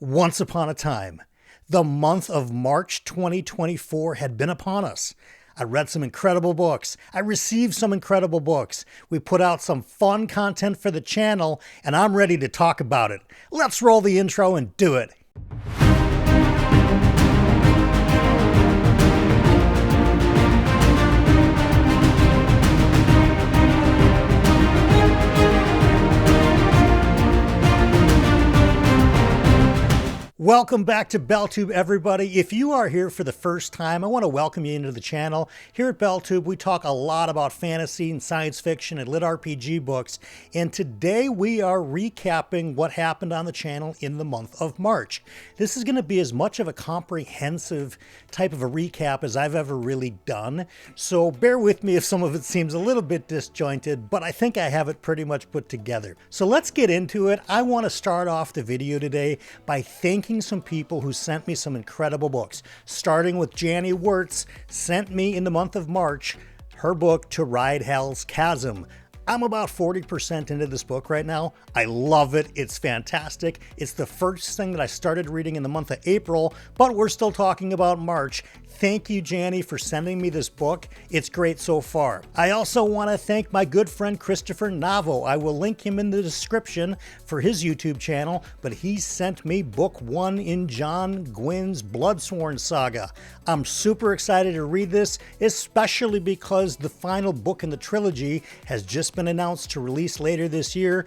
Once upon a time, the month of March 2024 had been upon us. I read some incredible books. I received some incredible books. We put out some fun content for the channel, and I'm ready to talk about it. Let's roll the intro and do it. Welcome back to BellTube, everybody. If you are here for the first time, I want to welcome you into the channel. Here at BellTube, we talk a lot about fantasy and science fiction and lit RPG books, and today we are recapping what happened on the channel in the month of March. This is going to be as much of a comprehensive type of a recap as I've ever really done, so bear with me if some of it seems a little bit disjointed, but I think I have it pretty much put together. So let's get into it. I want to start off the video today by thanking some people who sent me some incredible books, starting with Janny Wurts, sent me in the month of March her book To Ride Hell's Chasm. I'm about 40% into this book right now. I love it. It's fantastic. It's the first thing that I started reading in the month of April, but we're still talking about March. Thank you, Janny, for sending me this book. It's great so far. I also want to thank my good friend Christopher Navo. I will link him in the description for his YouTube channel, but he sent me book 1 in John Gwyn's Bloodsworn saga. I'm super excited to read this, especially because the final book in the trilogy has just been announced to release later this year.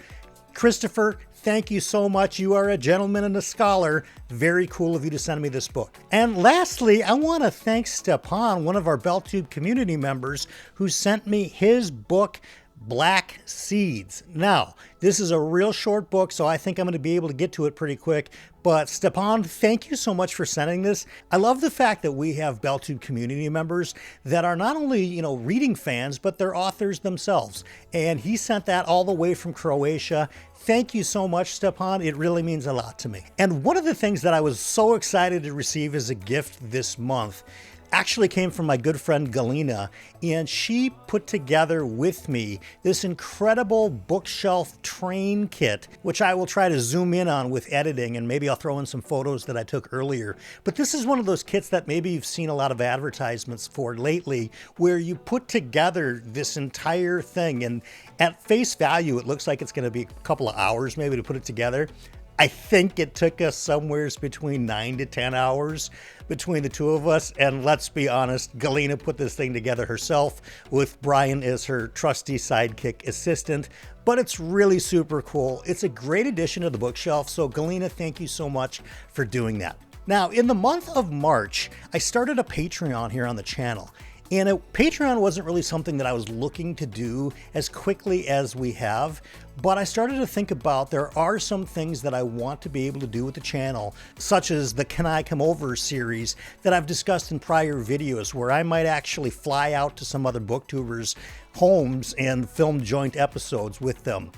Christopher, thank you so much. You are a gentleman and a scholar. Very cool of you to send me this book. And lastly, I want to thank Stepan, one of our BellTube community members, who sent me his book, Black Seeds. Now, this is a real short book, so I think I'm going to be able to get to it pretty quick. But Stepan, thank you so much for sending this. I love the fact that we have BellTube community members that are not only, reading fans, but they're authors themselves. And he sent that all the way from Croatia. Thank you so much, Stepan. It really means a lot to me. And one of the things that I was so excited to receive as a gift this month actually came from my good friend Galina, and she put together with me this incredible bookshelf train kit, which I will try to zoom in on with editing, and maybe I'll throw in some photos that I took earlier. But this is one of those kits that maybe you've seen a lot of advertisements for lately, where you put together this entire thing, and at face value, it looks like it's going to be a couple of hours maybe to put it together. I think it took us somewhere between 9 to 10 hours between the two of us. And let's be honest, Galina put this thing together herself with Brian as her trusty sidekick assistant. But it's really super cool. It's a great addition to the bookshelf. So Galina, thank you so much for doing that. Now, in the month of March, I started a Patreon here on the channel. And Patreon wasn't really something that I was looking to do as quickly as we have, but I started to think about there are some things that I want to be able to do with the channel, such as the Can I Come Over series that I've discussed in prior videos, where I might actually fly out to some other booktubers' homes and film joint episodes with them.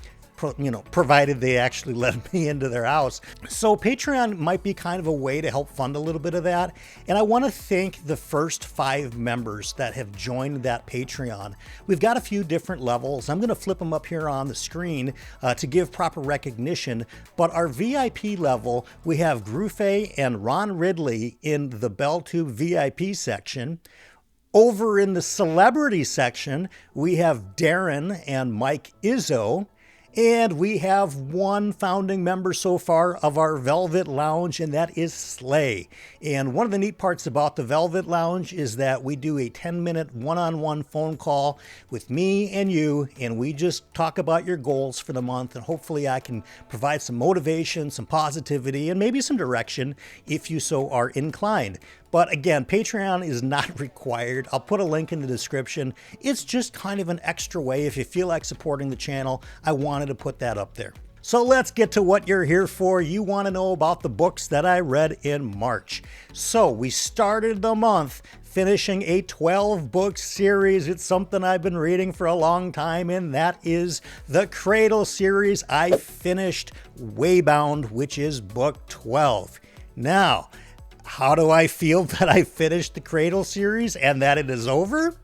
Provided they actually let me into their house. So Patreon might be kind of a way to help fund a little bit of that. And I want to thank the first 5 members that have joined that Patreon. We've got a few different levels. I'm going to flip them up here on the screen to give proper recognition. But our VIP level, we have Grufe and Ron Ridley in the BellTube VIP section. Over in the celebrity section, we have Darren and Mike Izzo. And we have one founding member so far of our Velvet Lounge, and that is Slay. And one of the neat parts about the Velvet Lounge is that we do a 10-minute one-on-one phone call with me and you, and we just talk about your goals for the month, and hopefully I can provide some motivation, some positivity, and maybe some direction if you so are inclined. But again, Patreon is not required. I'll put a link in the description. It's just kind of an extra way. If you feel like supporting the channel, I wanted to put that up there. So let's get to what you're here for. You want to know about the books that I read in March. So we started the month finishing a 12-book series. It's something I've been reading for a long time, and that is the Cradle series. I finished Waybound, which is book 12. Now, how do I feel that I finished the Cradle series and that it is over?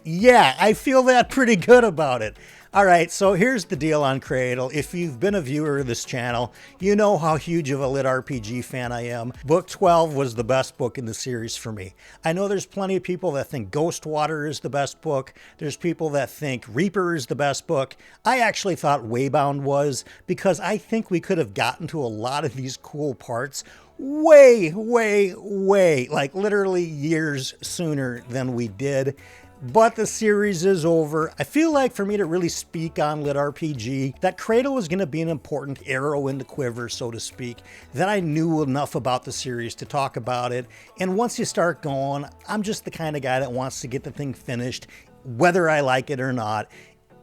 Yeah, I feel that pretty good about it. All right, so here's the deal on Cradle. If you've been a viewer of this channel, you know how huge of a lit RPG fan I am. Book 12 was the best book in the series for me. I know there's plenty of people that think Ghostwater is the best book. There's people that think Reaper is the best book. I actually thought Waybound was, because I think we could have gotten to a lot of these cool parts way, like literally years sooner than we did. But the series is over. I feel like for me to really speak on lit RPG, that Cradle was going to be an important arrow in the quiver, so to speak, that I knew enough about the series to talk about it. And once you start going, I'm just the kind of guy that wants to get the thing finished, whether I like it or not.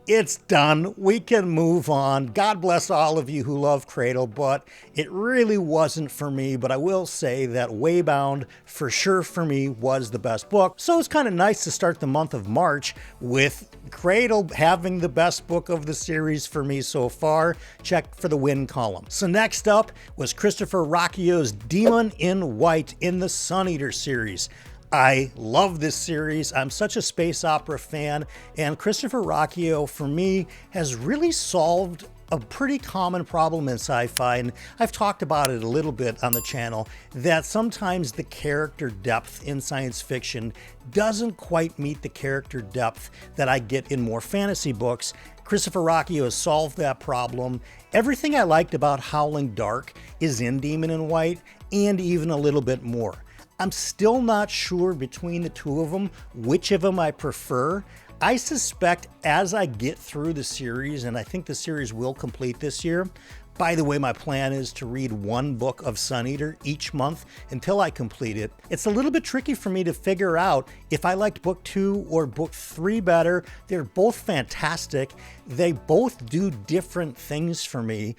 It's done. We can move on. God bless all of you who love Cradle, but it really wasn't for me. But I will say that Waybound, for sure for me, was the best book. So it's kind of nice to start the month of March with Cradle having the best book of the series for me so far. Check for the win column. So next up was Christopher Ruochhio's Demon in White in the Sun Eater series. I love this series. I'm such a space opera fan, and Christopher Ruochhio, for me, has really solved a pretty common problem in sci-fi, and I've talked about it a little bit on the channel, that sometimes the character depth in science fiction doesn't quite meet the character depth that I get in more fantasy books. Christopher Ruochhio has solved that problem. Everything I liked about Howling Dark is in Demon in White, and even a little bit more. I'm still not sure between the two of them, which of them I prefer. I suspect as I get through the series, and I think the series will complete this year. By the way, my plan is to read one book of Sun Eater each month until I complete it. It's a little bit tricky for me to figure out if I liked book 2 or book 3 better. They're both fantastic. They both do different things for me.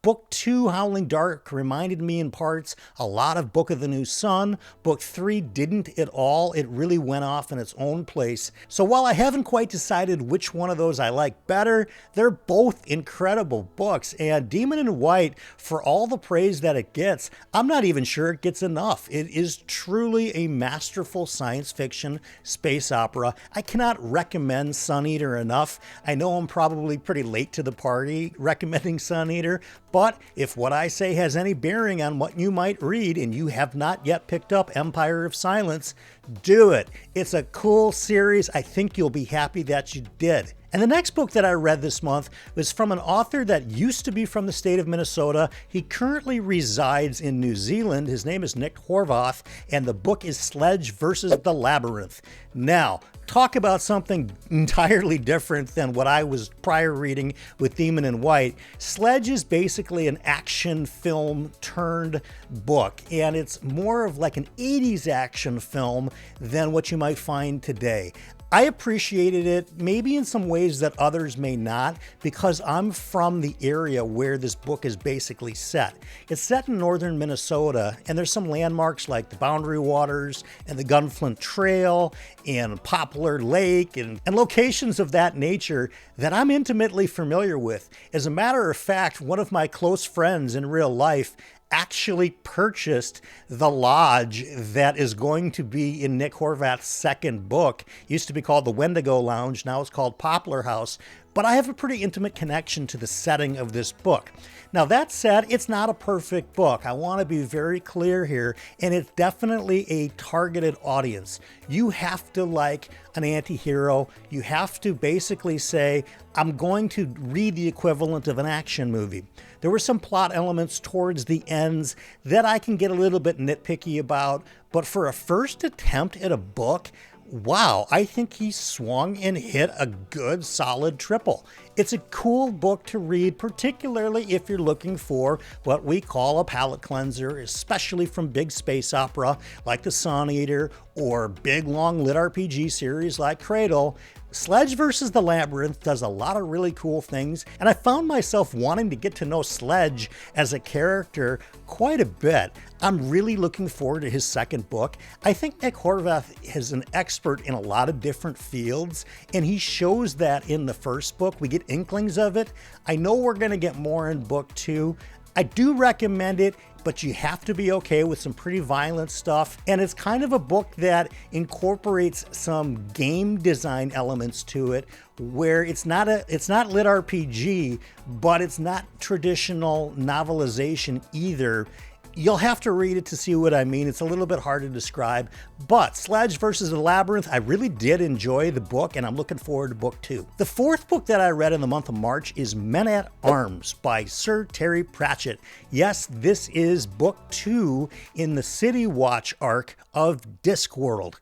Book 2, Howling Dark, reminded me in parts a lot of Book of the New Sun. Book 3 didn't at all. It really went off in its own place. So while I haven't quite decided which one of those I like better, they're both incredible books. And Demon in White, for all the praise that it gets, I'm not even sure it gets enough. It is truly a masterful science fiction space opera. I cannot recommend Sun Eater enough. I know I'm probably pretty late to the party recommending Sun Eater, but if what I say has any bearing on what you might read and you have not yet picked up Empire of Silence, do it. It's a cool series. I think you'll be happy that you did. And the next book that I read this month was from an author that used to be from the state of Minnesota. He currently resides in New Zealand. His name is Nick Horvath, and the book is Sledge versus the Labyrinth. Now, talk about something entirely different than what I was prior reading with Demon in White. Sledge is basically an action film turned book, and it's more of like an 80s action film than what you might find today. I appreciated it, maybe in some ways that others may not, because I'm from the area where this book is basically set. It's set in northern Minnesota, and there's some landmarks like the Boundary Waters and the Gunflint Trail and Poplar Lake and locations of that nature that I'm intimately familiar with. As a matter of fact, one of my close friends in real life actually purchased the lodge that is going to be in Nick Horvath's second book. It used to be called the Wendigo Lounge, now it's called Poplar House, but I have a pretty intimate connection to the setting of this book. Now that said, it's not a perfect book. I want to be very clear here, and it's definitely a targeted audience. You have to like an anti-hero. You have to basically say, I'm going to read the equivalent of an action movie. There were some plot elements towards the ends that I can get a little bit nitpicky about, but for a first attempt at a book, wow, I think he swung and hit a good solid triple. It's a cool book to read, particularly if you're looking for what we call a palate cleanser, especially from big space opera like the Sun Eater or big long lit RPG series like Cradle. Sledge versus the Labyrinth does a lot of really cool things, and I found myself wanting to get to know Sledge as a character quite a bit. I'm really looking forward to his second book. I think Nick Horvath is an expert in a lot of different fields, and he shows that in the first book. We get inklings of it. I know we're going to get more in book 2. I do recommend it, but you have to be okay with some pretty violent stuff. And it's kind of a book that incorporates some game design elements to it, where it's not lit RPG, but it's not traditional novelization either. You'll have to read it to see what I mean. It's a little bit hard to describe, but Sledge versus the Labyrinth, I really did enjoy the book, and I'm looking forward to book 2. The fourth book that I read in the month of March is Men at Arms by Sir Terry Pratchett. Yes, this is book 2 in the City Watch arc of Discworld.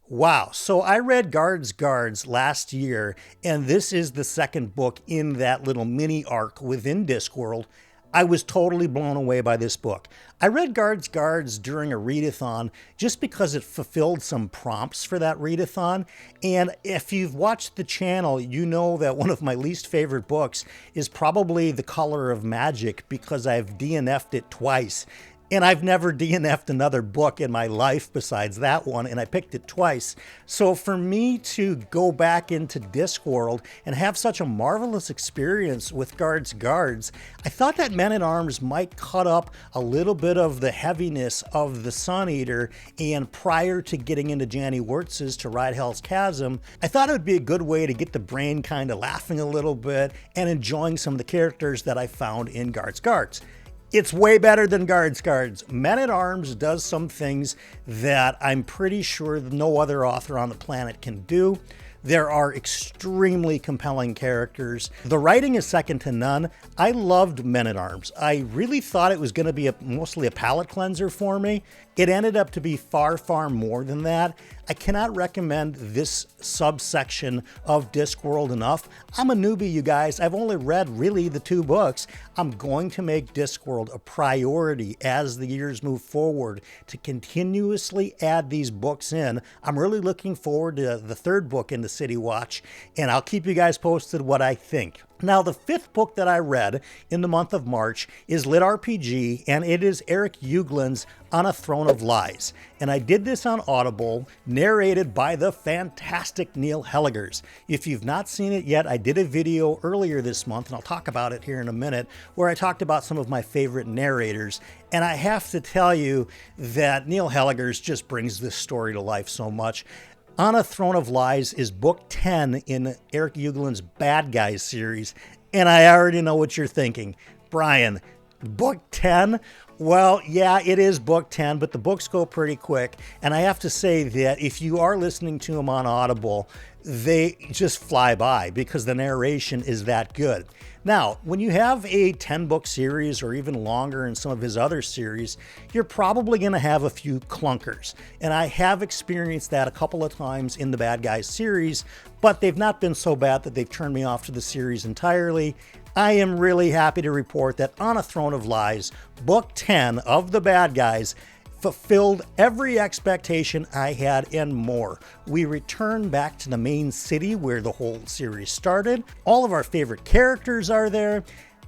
Wow. So I read Guards last year, and this is the second book in that little mini arc within Discworld. I was totally blown away by this book. I read Guards during a readathon just because it fulfilled some prompts for that readathon. And if you've watched the channel, you know that one of my least favorite books is probably The Color of Magic, because I've DNF'd it twice. And I've never DNF'd another book in my life besides that one, and I picked it twice. So for me to go back into Discworld and have such a marvelous experience with Guards, I thought that Men at Arms might cut up a little bit of the heaviness of the Sun Eater, and prior to getting into Janny Wurts' To Ride Hell's Chasm, I thought it would be a good way to get the brain kind of laughing a little bit and enjoying some of the characters that I found in Guards. It's way better than Guards. Men at Arms does some things that I'm pretty sure no other author on the planet can do. There are extremely compelling characters. The writing is second to none. I loved Men at Arms. I really thought it was going to be mostly a palate cleanser for me. It ended up to be far, far more than that. I cannot recommend this subsection of Discworld enough. I'm a newbie, you guys. I've only read really the 2 books. I'm going to make Discworld a priority as the years move forward to continuously add these books in. I'm really looking forward to the 3rd book in the City Watch, and I'll keep you guys posted what I think. Now, the 5th book that I read in the month of March is litrpg, and it is Eric Ugland's On a Throne of Lies. And I did this on Audible, narrated by the fantastic Neil Hellegers. If you've not seen it yet, I did a video earlier this month, and I'll talk about it here in a minute, where I talked about some of my favorite narrators. And I have to tell you that Neil Hellegers just brings this story to life so much. On a Throne of Lies is book 10 in Eric Ugland's Bad Guys series, and I already know what you're thinking. Brian, book 10? Well, yeah, it is book 10, but the books go pretty quick, and I have to say that if you are listening to them on Audible, they just fly by because the narration is that good. Now, when you have a 10-book series or even longer in some of his other series, you're probably going to have a few clunkers. And I have experienced that a couple of times in the Bad Guys series, but they've not been so bad that they've turned me off to the series entirely. I am really happy to report that On a Throne of Lies, book 10 of the Bad Guys, fulfilled every expectation I had and more. We return back to the main city where the whole series started. All of our favorite characters are there.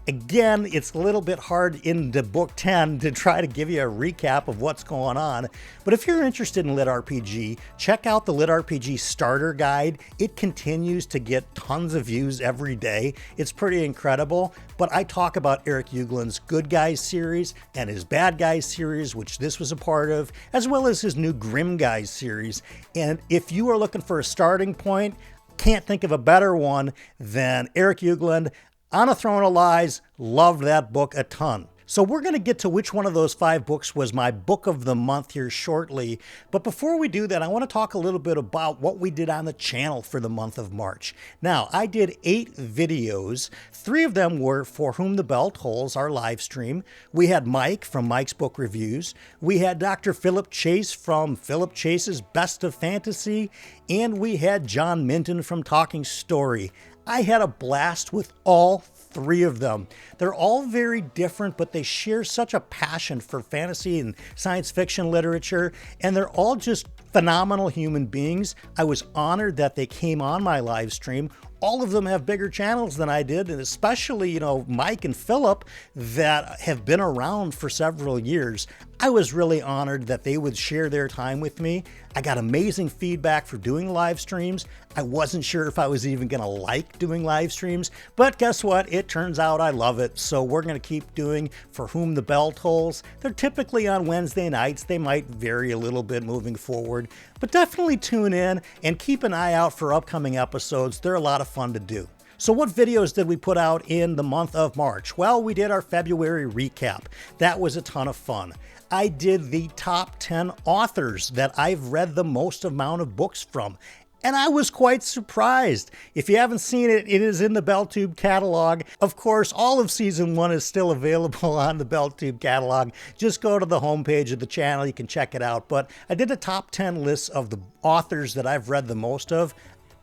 Again, it's a little bit hard into book 10 to try to give you a recap of what's going on, but if you're interested in litrpg, check out the litrpg starter guide. It continues to get tons of views every day. It's pretty incredible, but I talk about Eric Ugland's Good Guys series and his Bad Guys series, which this was a part of, as well as his new Grim Guys series. And if you are looking for a starting point, can't think of a better one than Eric Ugland. On a Throne of Lies, loved that book a ton. So we're going to get to which one of those 5 books was my book of the month here shortly. But before we do that, I want to talk a little bit about what we did on the channel for the month of March. Now, I did 8 videos. 3 of them were For Whom the Bell Tolls, our live stream. We had Mike from Mike's Book Reviews. We had Dr. Philip Chase from Philip Chase's Best of Fantasy. And we had John Minton from Talking Story. I had a blast with all 3 of them. They're all very different, but they share such a passion for fantasy and science fiction literature, and they're all just phenomenal human beings. I was honored that they came on my live stream. All of them have bigger channels than I did, and especially, Mike and Philip that have been around for several years. I was really honored that they would share their time with me. I got amazing feedback for doing live streams. I wasn't sure if I was even gonna like doing live streams, but guess what? It turns out I love it. So we're gonna keep doing For Whom the Bell Tolls. They're typically on Wednesday nights. They might vary a little bit moving forward, but definitely tune in and keep an eye out for upcoming episodes. They're a lot of fun to do. So what videos did we put out in the month of March? Well, we did our February recap. That was a ton of fun. I did the top 10 authors that I've read the most amount of books from, and I was quite surprised. If you haven't seen it, it is in the BellTube catalog. Of course, all of season 1 is still available on the BellTube catalog. Just go to the homepage of the channel, you can check it out. But I did a top 10 list of the authors that I've read the most of.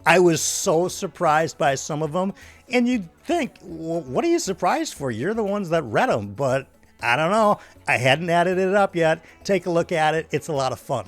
I was so surprised by some of them, and you'd think, well, what are you surprised for? You're the ones that read them, but I don't know. I hadn't added it up yet. Take a look at it. It's a lot of fun.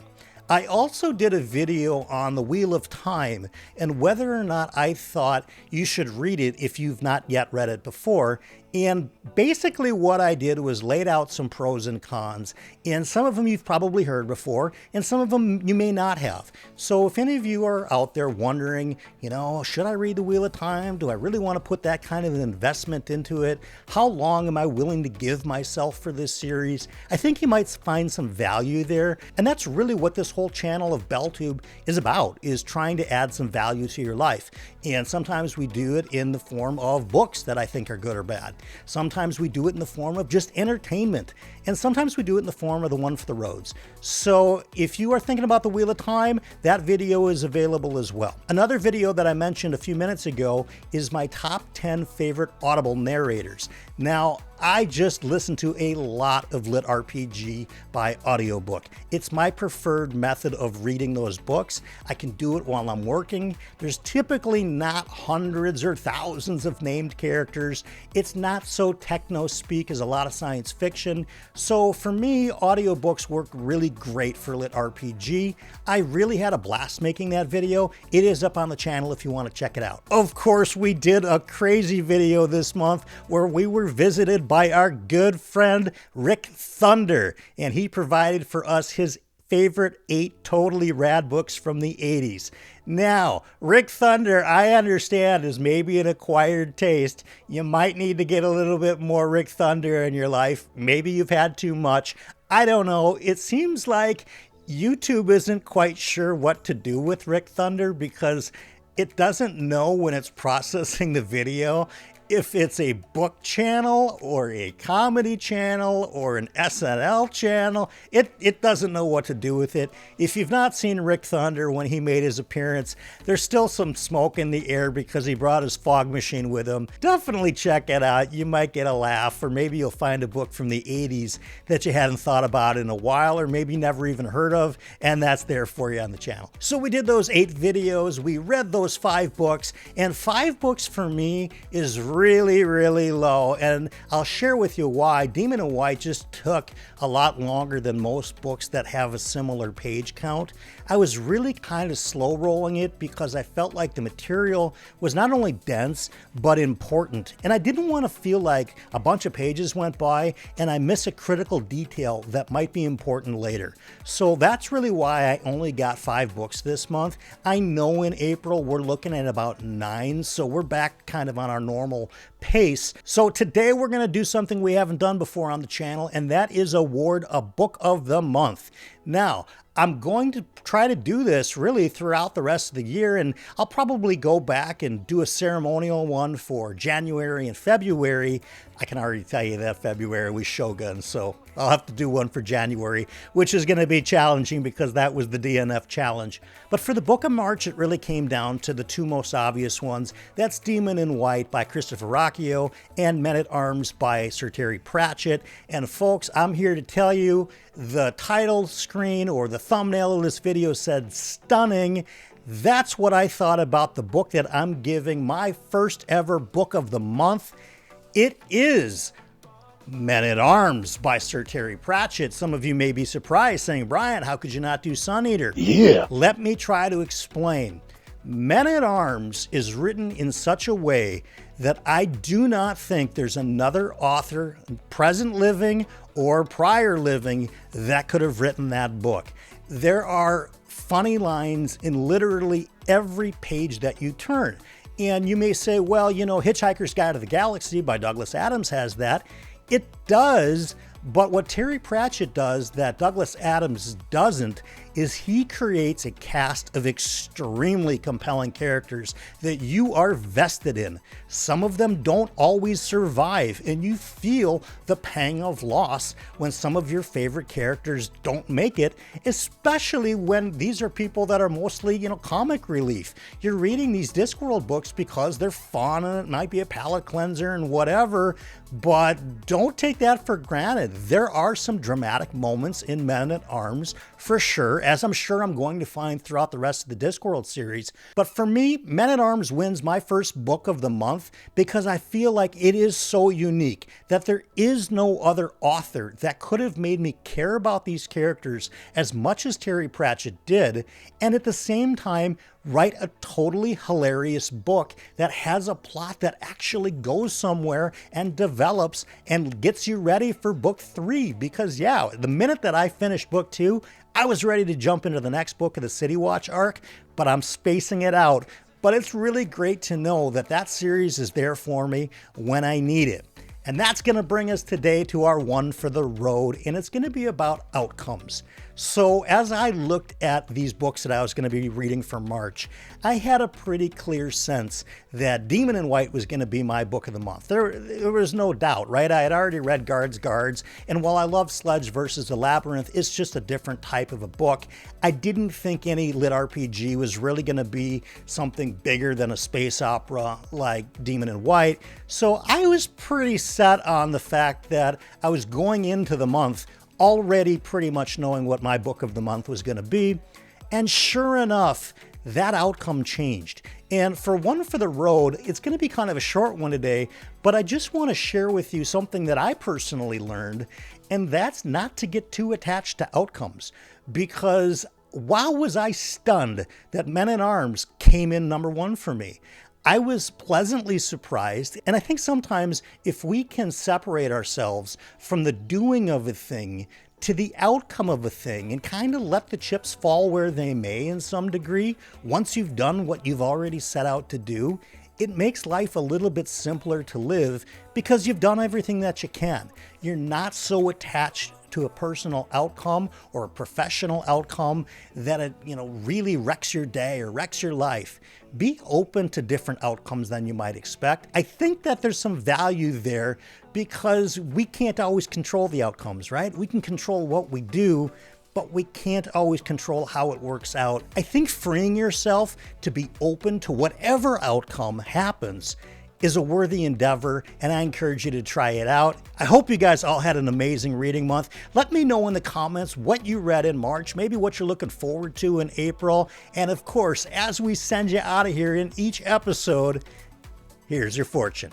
I also did a video on the Wheel of Time and whether or not I thought you should read it if you've not yet read it before. And basically what I did was laid out some pros and cons, and some of them you've probably heard before, and some of them you may not have. So if any of you are out there wondering, you know, should I read The Wheel of Time? Do I really want to put that kind of an investment into it? How long am I willing to give myself for this series? I think you might find some value there, and that's really what this whole channel of BellTube is about, is trying to add some value to your life. And sometimes we do it in the form of books that I think are good or bad. Sometimes we do it in the form of just entertainment, and sometimes we do it in the form of the one for the roads. So if you are thinking about the Wheel of Time, that video is available as well. Another video that I mentioned a few minutes ago is my top 10 favorite Audible narrators. Now, I just listen to a lot of litrpg by audiobook. It's my preferred method of reading those books. I can do it while I'm working. There's typically not hundreds or thousands of named characters. It's not so techno-speak as a lot of science fiction. So for me, audiobooks work really great for litrpg. I really had a blast making that video. It is up on the channel if you want to check it out. Of course, we did a crazy video this month where we were visited by our good friend Rick Thunder, and he provided for us his favorite 8 totally rad books from the 80s. Now, Rick Thunder, I understand, is maybe an acquired taste. You might need to get a little bit more Rick Thunder in your life. Maybe you've had too much. I don't know. It seems like YouTube isn't quite sure what to do with Rick Thunder because it doesn't know when it's processing the video if it's a book channel or a comedy channel or an SNL channel. It doesn't know what to do with it. If you've not seen Rick Thunder when he made his appearance, there's still some smoke in the air because he brought his fog machine with him. Definitely check it out. You might get a laugh, or maybe you'll find a book from the 80s that you hadn't thought about in a while, or maybe never even heard of, and that's there for you on the channel. So we did those 8 videos, we read those 5 books, and 5 books for me is really, really low, and I'll share with you why. Demon and White just took a lot longer than most books that have a similar page count. I was really kind of slow rolling it because I felt like the material was not only dense, but important, and I didn't want to feel like a bunch of pages went by and I miss a critical detail that might be important later. So that's really why I only got 5 books this month. I know in April we're looking at about 9, so we're back kind of on our normal pace. So today we're going to do something we haven't done before on the channel, and that is award a book of the month. Now, I'm going to try to do this really throughout the rest of the year, and I'll probably go back and do a ceremonial one for January and February. I can already tell you that February was Shogun, so I'll have to do one for January, which is going to be challenging because that was the DNF challenge. But for the book of March, it really came down to the 2 most obvious ones. That's Demon in White by Christopher Ruochhio and Men-at-Arms by Sir Terry Pratchett. And folks, I'm here to tell you, the title screen or the thumbnail of this video said stunning. That's what I thought about the book that I'm giving my first ever book of the month. It is Men-at-Arms by Sir Terry Pratchett. Some of you may be surprised, saying, Brian, how could you not do Sun Eater? Yeah. Let me try to explain. Men-at-Arms is written in such a way that I do not think there's another author, present living or prior living that could have written that book. There are funny lines in literally every page that you turn. And you may say, well, you know, Hitchhiker's Guide to the Galaxy by Douglas Adams has that. It does, but what Terry Pratchett does that Douglas Adams doesn't is he creates a cast of extremely compelling characters that you are vested in. Some of them don't always survive, and you feel the pang of loss when some of your favorite characters don't make it, especially when these are people that are mostly, you know, comic relief. You're reading these Discworld books because they're fun and it might be a palate cleanser and whatever, but don't take that for granted. There are some dramatic moments in Men at Arms for sure, as I'm sure I'm going to find throughout the rest of the Discworld series. But for me, Men at Arms wins my first book of the month because I feel like it is so unique that there is no other author that could have made me care about these characters as much as Terry Pratchett did, and at the same time write a totally hilarious book that has a plot that actually goes somewhere and develops and gets you ready for book 3. Because yeah, the minute that I finished book 2, I was ready to jump into the next book of the City Watch arc, but I'm spacing it out. But it's really great to know that that series is there for me when I need it. And that's going to bring us today to our one for the road, and it's going to be about outcomes. So as I looked at these books that I was going to be reading for March, I had a pretty clear sense that Demon in White was going to be my book of the month. There was no doubt, right? I had already read Guards, and while I love Sledge versus the Labyrinth, it's just a different type of a book. I didn't think any lit RPG was really going to be something bigger than a space opera like Demon in White, so I was pretty set on the fact that I was going into the month already pretty much knowing what my book of the month was going to be. And sure enough, that outcome changed. And for one for the road, it's going to be kind of a short one today, but I just want to share with you something that I personally learned, and that's not to get too attached to outcomes. Because wow, was I stunned that Men at Arms came in number 1 for me. I was pleasantly surprised, and I think sometimes if we can separate ourselves from the doing of a thing to the outcome of a thing and kind of let the chips fall where they may in some degree, once you've done what you've already set out to do, it makes life a little bit simpler to live because you've done everything that you can. You're not so attached to a personal outcome or a professional outcome that it, really wrecks your day or wrecks your life. Be open to different outcomes than you might expect. I think that there's some value there because we can't always control the outcomes, right? We can control what we do, but we can't always control how it works out. I think freeing yourself to be open to whatever outcome happens is a worthy endeavor, and I encourage you to try it out. I hope you guys all had an amazing reading month. Let me know in the comments what you read in March, maybe what you're looking forward to in April, and of course, as we send you out of here in each episode, here's your fortune.